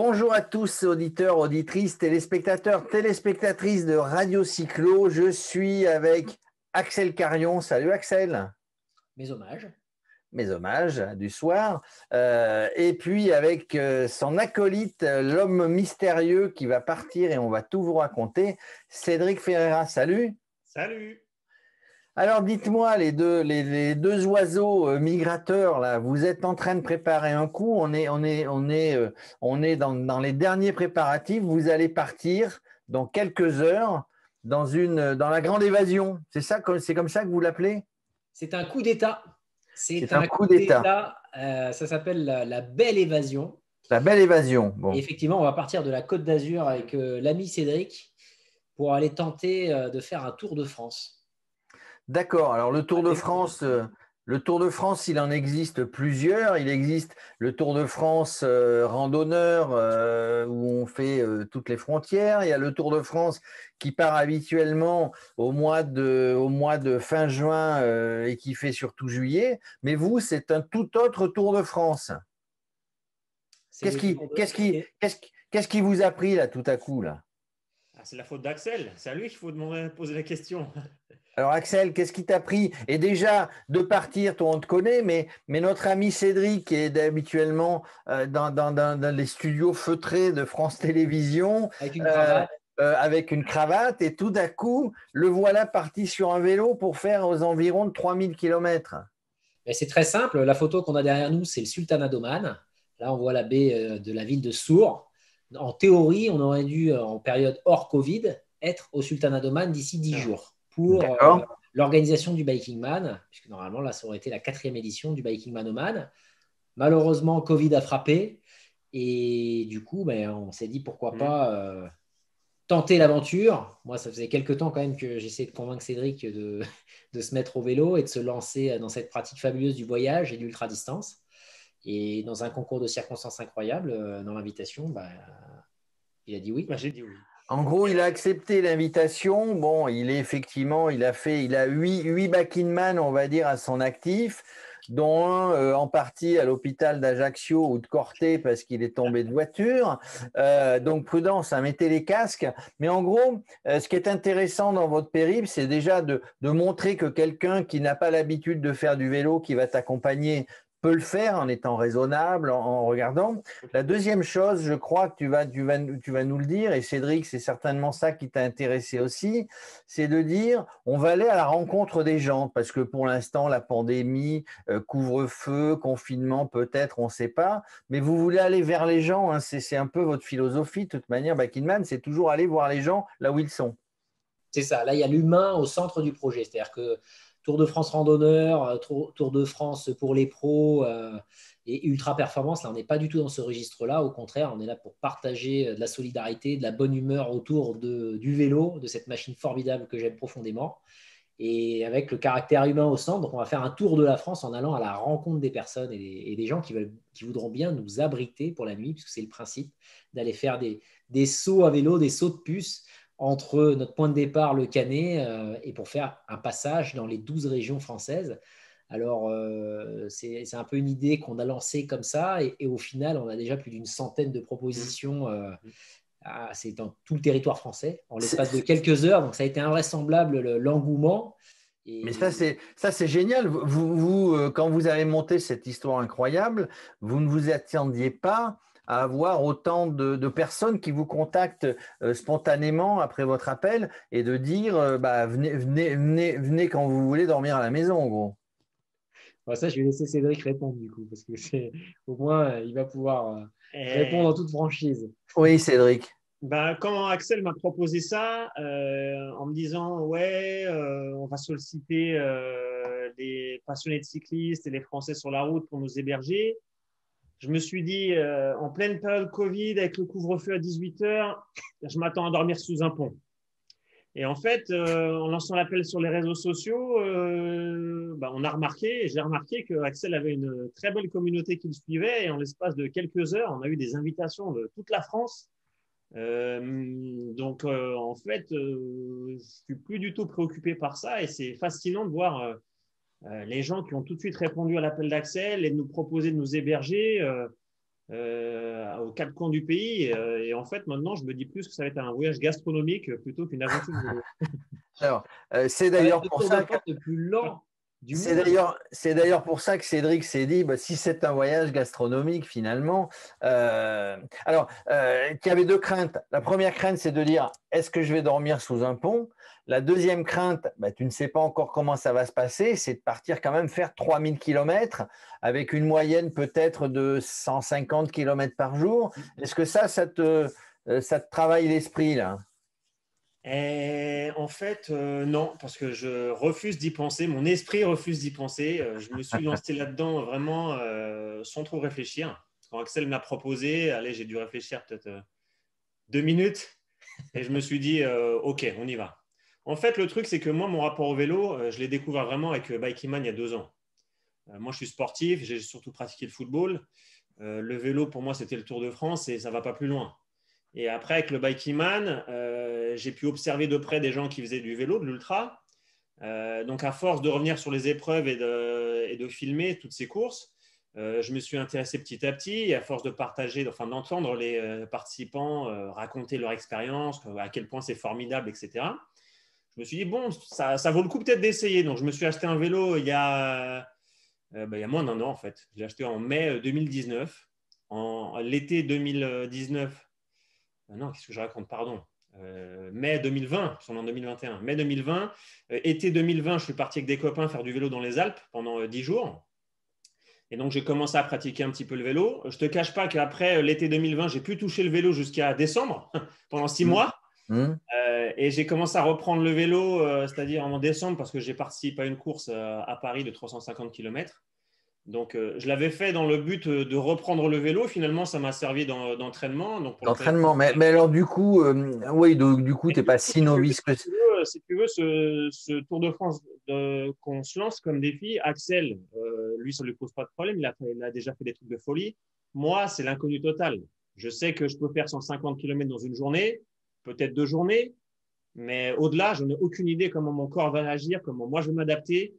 Bonjour à tous, auditeurs, auditrices, téléspectateurs, téléspectatrices de Radio Cyclo. Je suis avec Axel Carion. Salut Axel. Mes hommages. Mes hommages du soir. Et puis avec son acolyte, l'homme mystérieux qui va partir et on va tout vous raconter, Cédric Ferreira. Salut. Salut. Alors dites-moi, les deux oiseaux migrateurs, là, vous êtes en train de préparer un coup, on est dans les derniers préparatifs, vous allez partir dans quelques heures dans la grande évasion. C'est ça, c'est comme ça que vous l'appelez? C'est un coup d'État. C'est un coup d'État. Ça s'appelle la Belle Évasion. La Belle Évasion. Bon. Et effectivement, on va partir de la Côte d'Azur avec l'ami Cédric pour aller tenter de faire un Tour de France. D'accord. Alors le Tour de France, il en existe plusieurs. Il existe le Tour de France randonneur où on fait toutes les frontières. Il y a le Tour de France qui part habituellement au mois de fin juin et qui fait surtout juillet. Mais vous, c'est un tout autre Tour de France. Qu'est-ce qui vous a pris là tout à coup là? C'est la faute d'Axel. C'est à lui qu'il faut poser la question. Alors Axel, qu'est-ce qui t'a pris? Et déjà, de partir, toi on te connaît, mais notre ami Cédric est habituellement dans les studios feutrés de France Télévisions. Avec une cravate. Avec une cravate, et tout d'un coup, le voilà parti sur un vélo pour faire aux environs de 3000 km. C'est très simple. La photo qu'on a derrière nous, c'est le Sultanat d'Oman. Là, on voit la baie de la ville de Sour. En théorie, on aurait dû, en période hors Covid, être au Sultanat d'Oman d'ici 10 jours. Pour l'organisation du Biking Man, puisque normalement, là, ça aurait été la 4e édition du Biking Man Oman. Malheureusement, Covid a frappé. Et du coup, on s'est dit pourquoi pas tenter l'aventure. Moi, ça faisait quelques temps quand même que j'essayais de convaincre Cédric de se mettre au vélo et de se lancer dans cette pratique fabuleuse du voyage et de l'ultra-distance. Et dans un concours de circonstances incroyables, dans l'invitation, il a dit oui. J'ai dit oui. En gros, il a accepté l'invitation. Bon, il a 8 back-in-man, on va dire, à son actif, dont un en partie à l'hôpital d'Ajaccio ou de Corté parce qu'il est tombé de voiture. Donc, prudence, mettez les casques. Mais en gros, ce qui est intéressant dans votre périple, c'est déjà de montrer que quelqu'un qui n'a pas l'habitude de faire du vélo, qui va t'accompagner, peut le faire en étant raisonnable, en regardant. La deuxième chose, je crois que tu vas nous le dire, et Cédric, c'est certainement ça qui t'a intéressé aussi, c'est de dire on va aller à la rencontre des gens, parce que pour l'instant, la pandémie, couvre-feu, confinement, peut-être, on ne sait pas, mais vous voulez aller vers les gens, hein, c'est un peu votre philosophie, de toute manière, Biking Man, c'est toujours aller voir les gens là où ils sont. C'est ça, là, il y a l'humain au centre du projet, c'est-à-dire que Tour de France randonneur, Tour de France pour les pros et ultra performance. Là, on n'est pas du tout dans ce registre-là. Au contraire, on est là pour partager de la solidarité, de la bonne humeur autour du vélo, de cette machine formidable que j'aime profondément. Et avec le caractère humain au centre, donc on va faire un tour de la France en allant à la rencontre des personnes et des gens qui voudront bien nous abriter pour la nuit, puisque c'est le principe d'aller faire des sauts à vélo, des sauts de puce entre notre point de départ, le Canet, et pour faire un passage dans les 12 régions françaises. Alors, c'est un peu une idée qu'on a lancée comme ça, et au final, on a déjà plus d'une centaine de propositions. C'est dans tout le territoire français, en l'espace de quelques heures. Donc, ça a été invraisemblable l'engouement. Mais ça, c'est génial. Vous, quand vous avez monté cette histoire incroyable, vous ne vous attendiez pas à avoir autant de personnes qui vous contactent spontanément après votre appel et de dire venez quand vous voulez dormir à la maison, en gros. Ça, je vais laisser Cédric répondre du coup, parce que au moins, il va pouvoir répondre en toute franchise. Oui, Cédric. Quand Axel m'a proposé ça, en me disant ouais, on va solliciter les passionnés de cyclistes et les Français sur la route pour nous héberger, je me suis dit, en pleine période Covid, avec le couvre-feu à 18h, je m'attends à dormir sous un pont. Et en fait, en lançant l'appel sur les réseaux sociaux, j'ai remarqué que Axel avait une très belle communauté qui le suivait. Et en l'espace de quelques heures, on a eu des invitations de toute la France. En fait, je suis plus du tout préoccupé par ça. Et c'est fascinant de voir les gens qui ont tout de suite répondu à l'appel d'Axel et de nous proposer de nous héberger. aux quatre coins du pays. Et en fait, maintenant, je me dis plus que ça va être un voyage gastronomique plutôt qu'une aventure de vélo. Alors, c'est Ça va être d'ailleurs le pour Tour de ça que France le plus lent du c'est monde. d'ailleurs pour ça que Cédric s'est dit, bah, si c'est un voyage gastronomique finalement. Tu avais deux craintes. La première crainte, c'est de dire, est-ce que je vais dormir sous un pont? La deuxième crainte, bah, tu ne sais pas encore comment ça va se passer, c'est de partir quand même faire 3000 km avec une moyenne peut-être de 150 km par jour. Est-ce que ça te travaille l'esprit là? Et en fait, non, parce que je refuse d'y penser. Mon esprit refuse d'y penser. Je me suis lancé là-dedans vraiment sans trop réfléchir. Quand Axel me l'a proposé, allez, j'ai dû réfléchir peut-être 2 minutes et je me suis dit, OK, on y va. En fait, le truc, c'est que moi, mon rapport au vélo, je l'ai découvert vraiment avec Bikeman il y a 2 ans. Moi, je suis sportif, j'ai surtout pratiqué le football. Le vélo, pour moi, c'était le Tour de France et ça ne va pas plus loin. Et après, avec le Bikeman, j'ai pu observer de près des gens qui faisaient du vélo, de l'ultra. Donc, à force de revenir sur les épreuves et de filmer toutes ces courses, je me suis intéressé petit à petit. Et à force de partager, enfin d'entendre les participants raconter leur expérience, à quel point c'est formidable, etc. Je me suis dit, bon, ça vaut le coup peut-être d'essayer. Donc, je me suis acheté un vélo il y a moins d'1 an, en fait. Je l'ai acheté en mai 2019. En l'été 2019, non, qu'est-ce que je raconte? Pardon. Mai 2020, parce qu'on est en 2021. Mai 2020, été 2020, je suis parti avec des copains faire du vélo dans les Alpes pendant 10 jours. Et donc, j'ai commencé à pratiquer un petit peu le vélo. Je ne te cache pas qu'après l'été 2020, j'ai pu toucher le vélo jusqu'à décembre, pendant 6 Mmh. mois. Mmh. Et j'ai commencé à reprendre le vélo, c'est-à-dire en décembre, parce que j'ai participé à une course à Paris de 350 km. Donc, je l'avais fait dans le but de reprendre le vélo. Finalement, ça m'a servi d'entraînement. Donc, pour le D'entraînement. Mais alors du coup, oui, donc, du coup, tu n'es pas si novice que… si tu veux, ce Tour de France qu'on se lance comme défi, Axel, lui, ça ne lui pose pas de problème. Il a déjà fait des trucs de folie. Moi, c'est l'inconnu total. Je sais que je peux faire 150 km dans une journée, peut-être 2 journées, mais au-delà, je n'ai aucune idée comment mon corps va réagir, comment moi je vais m'adapter.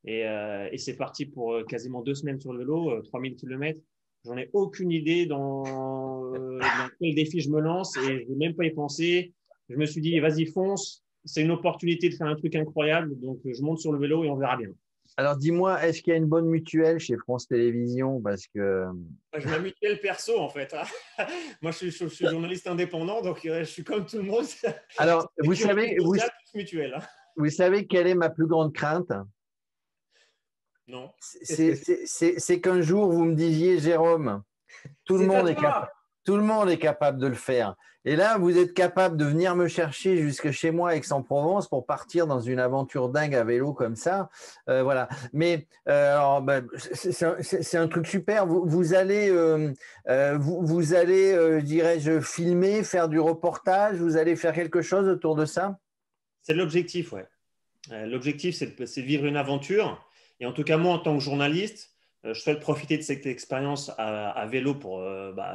Et c'est parti pour quasiment 2 semaines sur le vélo, 3000 km. J'en ai aucune idée dans quel défi je me lance et je ne vais même pas y penser. Je me suis dit, vas-y, fonce. C'est une opportunité de faire un truc incroyable. Donc, je monte sur le vélo et on verra bien. Alors dis-moi, est-ce qu'il y a une bonne mutuelle chez France Télévisions? Parce que… Je m'amuse le perso, en fait. Moi, je suis journaliste indépendant, donc je suis comme tout le monde. Alors, Sécurité sociale plus mutuelle. vous savez quelle est ma plus grande crainte? Non. C'est qu'un jour, vous me disiez, Jérôme, tout le C'est à monde est toi. capable. Tout le monde est capable de le faire. Et là, vous êtes capable de venir me chercher jusque chez moi à Aix-en-Provence pour partir dans une aventure dingue à vélo comme ça. Voilà. Mais alors, ben, c'est un truc super. Vous allez, dirais-je, filmer, faire du reportage. Vous allez faire quelque chose autour de ça? C'est l'objectif, ouais. L'objectif, c'est de vivre une aventure. Et en tout cas, moi, en tant que journaliste, je souhaite profiter de cette expérience à vélo pour,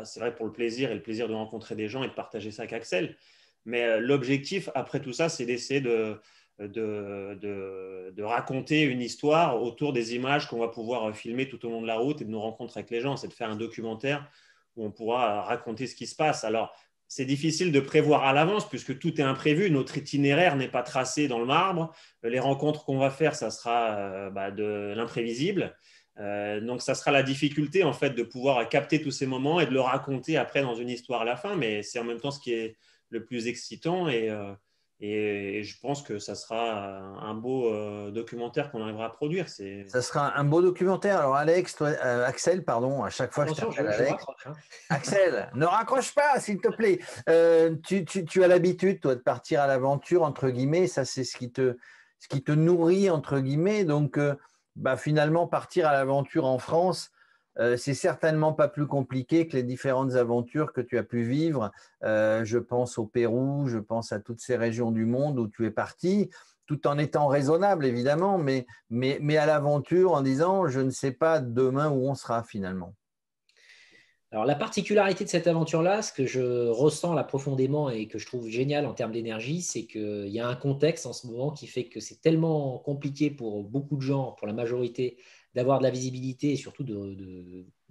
c'est vrai, pour le plaisir et le plaisir de rencontrer des gens et de partager ça avec Axel. Mais l'objectif, après tout ça, c'est d'essayer de raconter une histoire autour des images qu'on va pouvoir filmer tout au long de la route et de nos rencontres avec les gens. C'est de faire un documentaire où on pourra raconter ce qui se passe. Alors, c'est difficile de prévoir à l'avance puisque tout est imprévu. Notre itinéraire n'est pas tracé dans le marbre. Les rencontres qu'on va faire, ça sera de l'imprévisible. Donc, ça sera la difficulté en fait de pouvoir capter tous ces moments et de le raconter après dans une histoire à la fin. Mais c'est en même temps ce qui est le plus excitant et je pense que ça sera un beau documentaire qu'on arrivera à produire. Ça sera un beau documentaire. Alors, Axel, pardon, à chaque fois je Attention, t'appelle je Alex. raccroche. Hein. Axel, ne raccroche pas, s'il te plaît. Tu as l'habitude, toi, de partir à l'aventure, entre guillemets. Ça, c'est ce qui te nourrit, entre guillemets. Donc, finalement, partir à l'aventure en France, c'est certainement pas plus compliqué que les différentes aventures que tu as pu vivre. Je pense au Pérou, je pense à toutes ces régions du monde où tu es parti, tout en étant raisonnable, évidemment, mais à l'aventure en disant, je ne sais pas demain où on sera finalement. Alors, la particularité de cette aventure-là, ce que je ressens là profondément et que je trouve génial en termes d'énergie, c'est qu'il y a un contexte en ce moment qui fait que c'est tellement compliqué pour beaucoup de gens, pour la majorité, d'avoir de la visibilité et surtout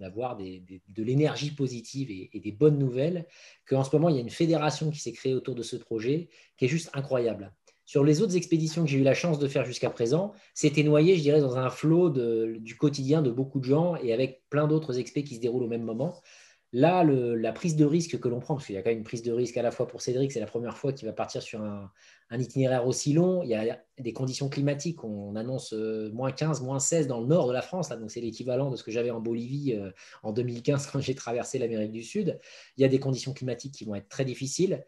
d'avoir de l'énergie positive et des bonnes nouvelles, qu'en ce moment, il y a une fédération qui s'est créée autour de ce projet qui est juste incroyable. Sur les autres expéditions que j'ai eu la chance de faire jusqu'à présent, c'était noyé, je dirais, dans un flot du quotidien de beaucoup de gens et avec plein d'autres expés qui se déroulent au même moment. Là, la prise de risque que l'on prend, parce qu'il y a quand même une prise de risque à la fois pour Cédric, c'est la première fois qu'il va partir sur un itinéraire aussi long. Il y a des conditions climatiques, on annonce moins 15, moins 16 dans le nord de la France, là, donc c'est l'équivalent de ce que j'avais en Bolivie en 2015 quand j'ai traversé l'Amérique du Sud. Il y a des conditions climatiques qui vont être très difficiles.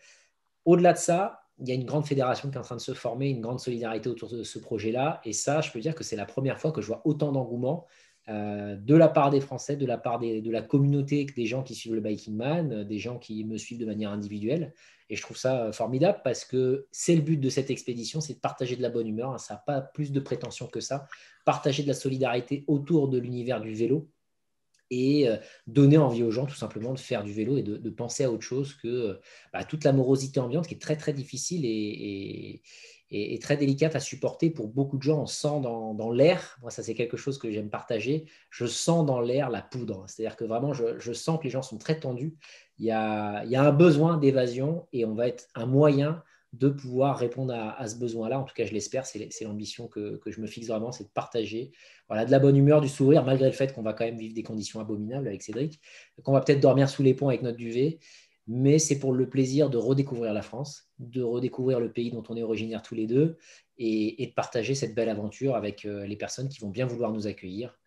Au-delà de ça, il y a une grande fédération qui est en train de se former, une grande solidarité autour de ce projet-là. Et ça, je peux dire que c'est la première fois que je vois autant d'engouement de la part des Français, de la part de la communauté, des gens qui suivent le Biking Man, des gens qui me suivent de manière individuelle. Et je trouve ça formidable parce que c'est le but de cette expédition, c'est de partager de la bonne humeur. Ça n'a pas plus de prétention que ça. Partager de la solidarité autour de l'univers du vélo et donner envie aux gens tout simplement de faire du vélo et de penser à autre chose que toute la morosité ambiante qui est très très difficile et très délicate à supporter pour beaucoup de gens. On sent dans l'air, moi ça c'est quelque chose que j'aime partager, je sens dans l'air la poudre, c'est-à-dire que vraiment je sens que les gens sont très tendus, il y a un besoin d'évasion et on va être un moyen de pouvoir répondre à ce besoin-là. En tout cas, je l'espère, c'est l'ambition que je me fixe vraiment, c'est de partager de la bonne humeur, du sourire, malgré le fait qu'on va quand même vivre des conditions abominables avec Cédric, qu'on va peut-être dormir sous les ponts avec notre duvet, mais c'est pour le plaisir de redécouvrir la France, de redécouvrir le pays dont on est originaire tous les deux et de partager cette belle aventure avec les personnes qui vont bien vouloir nous accueillir.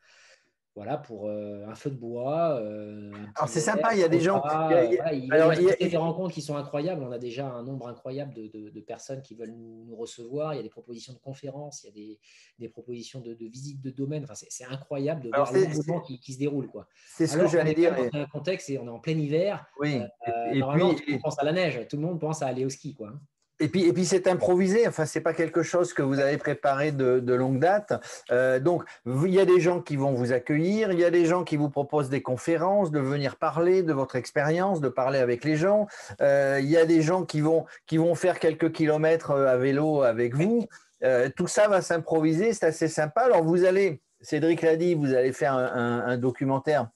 Voilà, pour un feu de bois, un Alors, petit c'est verre, sympa, il y a des gens. il va se passer des rencontres qui sont incroyables. On a déjà un nombre incroyable de personnes qui veulent nous recevoir. Il y a des propositions de conférences, il y a des propositions de visites de domaine. Enfin, c'est incroyable de voir l'engouement qui se déroule, quoi. C'est ce que Alors qu'on j'allais est quand dire. même dans un contexte et on est en plein hiver. Oui. Et Normalement, puis, tout le monde pense à la neige, tout le monde pense à aller au ski, quoi. Et puis c'est improvisé, enfin, ce n'est pas quelque chose que vous avez préparé de longue date. Donc, il y a des gens qui vont vous accueillir, il y a des gens qui vous proposent des conférences, de venir parler de votre expérience, de parler avec les gens. Il y a des gens qui vont faire quelques kilomètres à vélo avec vous. Tout ça va s'improviser, c'est assez sympa. Alors, Cédric l'a dit, vous allez faire un documentaire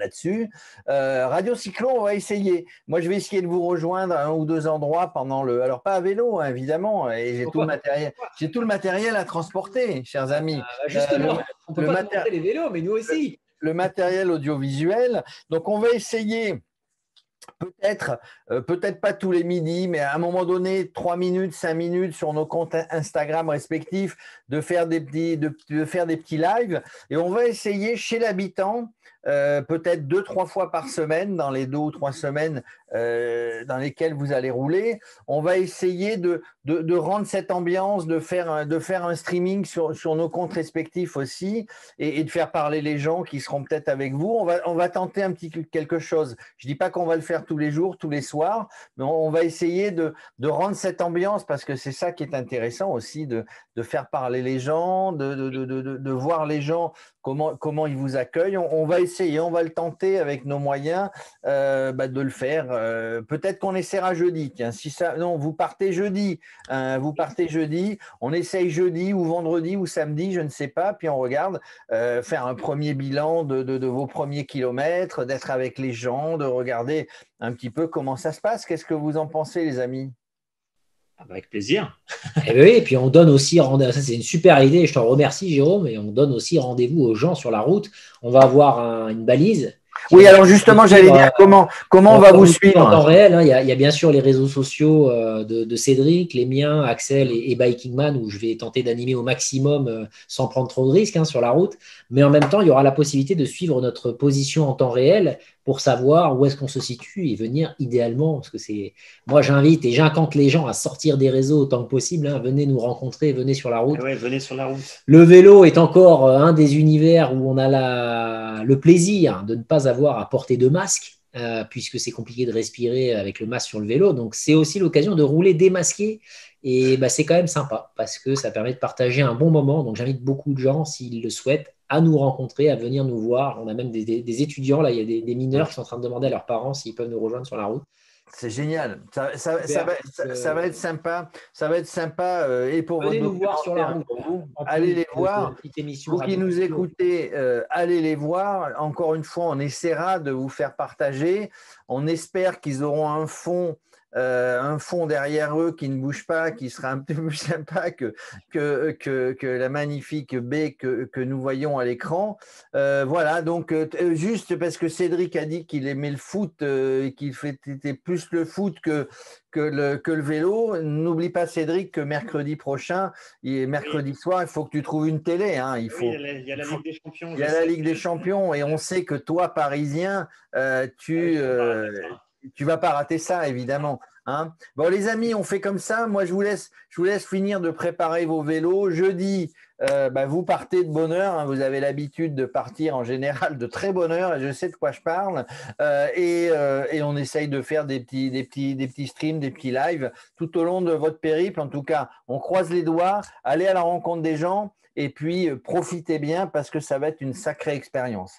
là-dessus. Radio Cyclo, on va essayer. Moi, je vais essayer de vous rejoindre à un ou deux endroits pendant alors pas à vélo, hein, évidemment, et j'ai tout le matériel à transporter, chers amis. Justement, on ne peut pas transporter les vélos, mais nous aussi. Le matériel audiovisuel. Donc, on va essayer. Peut-être pas tous les midis, mais à un moment donné, 3 minutes, 5 minutes sur nos comptes Instagram respectifs, de faire des petits lives. Et on va essayer chez l'habitant, peut-être 2-3 fois par semaine, dans les 2 ou 3 semaines dans lesquelles vous allez rouler. On va essayer de rendre cette ambiance, de faire un streaming sur nos comptes respectifs aussi et de faire parler les gens qui seront peut-être avec vous. On va tenter un petit quelque chose. Je ne dis pas qu'on va le faire tous les jours, tous les soirs, mais on va essayer de rendre cette ambiance parce que c'est ça qui est intéressant aussi, de faire parler les gens, de voir les gens, comment ils vous accueillent. On va essayer, on va le tenter avec nos moyens de le faire. Peut-être qu'on essaiera jeudi. Tiens, non, vous partez jeudi. On essaye jeudi ou vendredi ou samedi, je ne sais pas. Puis on regarde, faire un premier bilan de vos premiers kilomètres, d'être avec les gens, de regarder un petit peu comment ça se passe. Qu'est-ce que vous en pensez, les amis? Avec plaisir. Et puis on donne aussi rendez-vous. Ça, c'est une super idée. Je t'en remercie, Jérôme. Et on donne aussi rendez-vous aux gens sur la route. On va avoir une balise. Oui, alors justement, j'allais dire comment on va vous suivre en temps réel. Hein. Il y a bien sûr les réseaux sociaux de Cédric, les miens, Axel et Biking Man, où je vais tenter d'animer au maximum sans prendre trop de risques sur la route. Mais en même temps, il y aura la possibilité de suivre notre position en temps réel pour savoir où est-ce qu'on se situe et venir idéalement, parce que moi j'invite et j'incante les gens à sortir des réseaux autant que possible, hein. Venez nous rencontrer, venez sur la route. Ouais, venez sur la route. Le vélo est encore un des univers où on a le plaisir de ne pas avoir à porter de masque, puisque c'est compliqué de respirer avec le masque sur le vélo, donc c'est aussi l'occasion de rouler démasqué, et c'est quand même sympa, parce que ça permet de partager un bon moment, donc j'invite beaucoup de gens, s'ils le souhaitent, à nous rencontrer, à venir nous voir. On a même des étudiants, là, il y a des mineurs qui sont en train de demander à leurs parents s'ils peuvent nous rejoindre sur la route. C'est génial. Ça Super. va être sympa. Ça va être sympa et pour Venez votre nous voir sur la route. pour vous. En plus Allez les de voir. la petite émission Vous qui Radio nous Culture. écoutez, allez les voir. Encore une fois, on essaiera de vous faire partager. On espère qu'ils auront un fond derrière eux qui ne bouge pas, qui sera un peu plus sympa que la magnifique baie que nous voyons à l'écran. Voilà, donc juste parce que Cédric a dit qu'il aimait le foot et qu'il était plus le foot que le vélo, n'oublie pas Cédric que mercredi prochain, mercredi soir, il faut que tu trouves une télé. Hein. Il y a la Ligue des Champions. Il y a la Ligue des Champions et on sait que toi, Parisien, tu vas pas rater ça, évidemment. Hein. Bon, les amis, on fait comme ça. Moi, je vous laisse finir de préparer vos vélos. Jeudi, vous partez de bonne heure. Hein. Vous avez l'habitude de partir en général de très bonne heure et je sais de quoi je parle. Et on essaye de faire des petits streams, des petits lives tout au long de votre périple. En tout cas, on croise les doigts. Allez à la rencontre des gens et puis profitez bien parce que ça va être une sacrée expérience.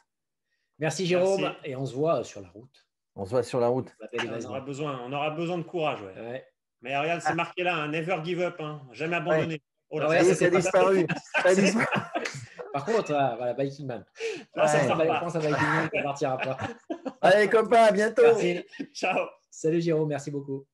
Merci Jérôme. Merci. Et on se voit sur la route. On se voit sur la route. On aura besoin de courage. Ouais. Mais regarde, c'est marqué là, never give up, hein, jamais abandonner. Ouais. Oh là, ça a disparu. Par contre, voilà, Biking Man. Là, ça je pense à Biking Man, ça partira pas. Allez, copains, à bientôt. Merci. Ciao. Salut Jérôme, merci beaucoup.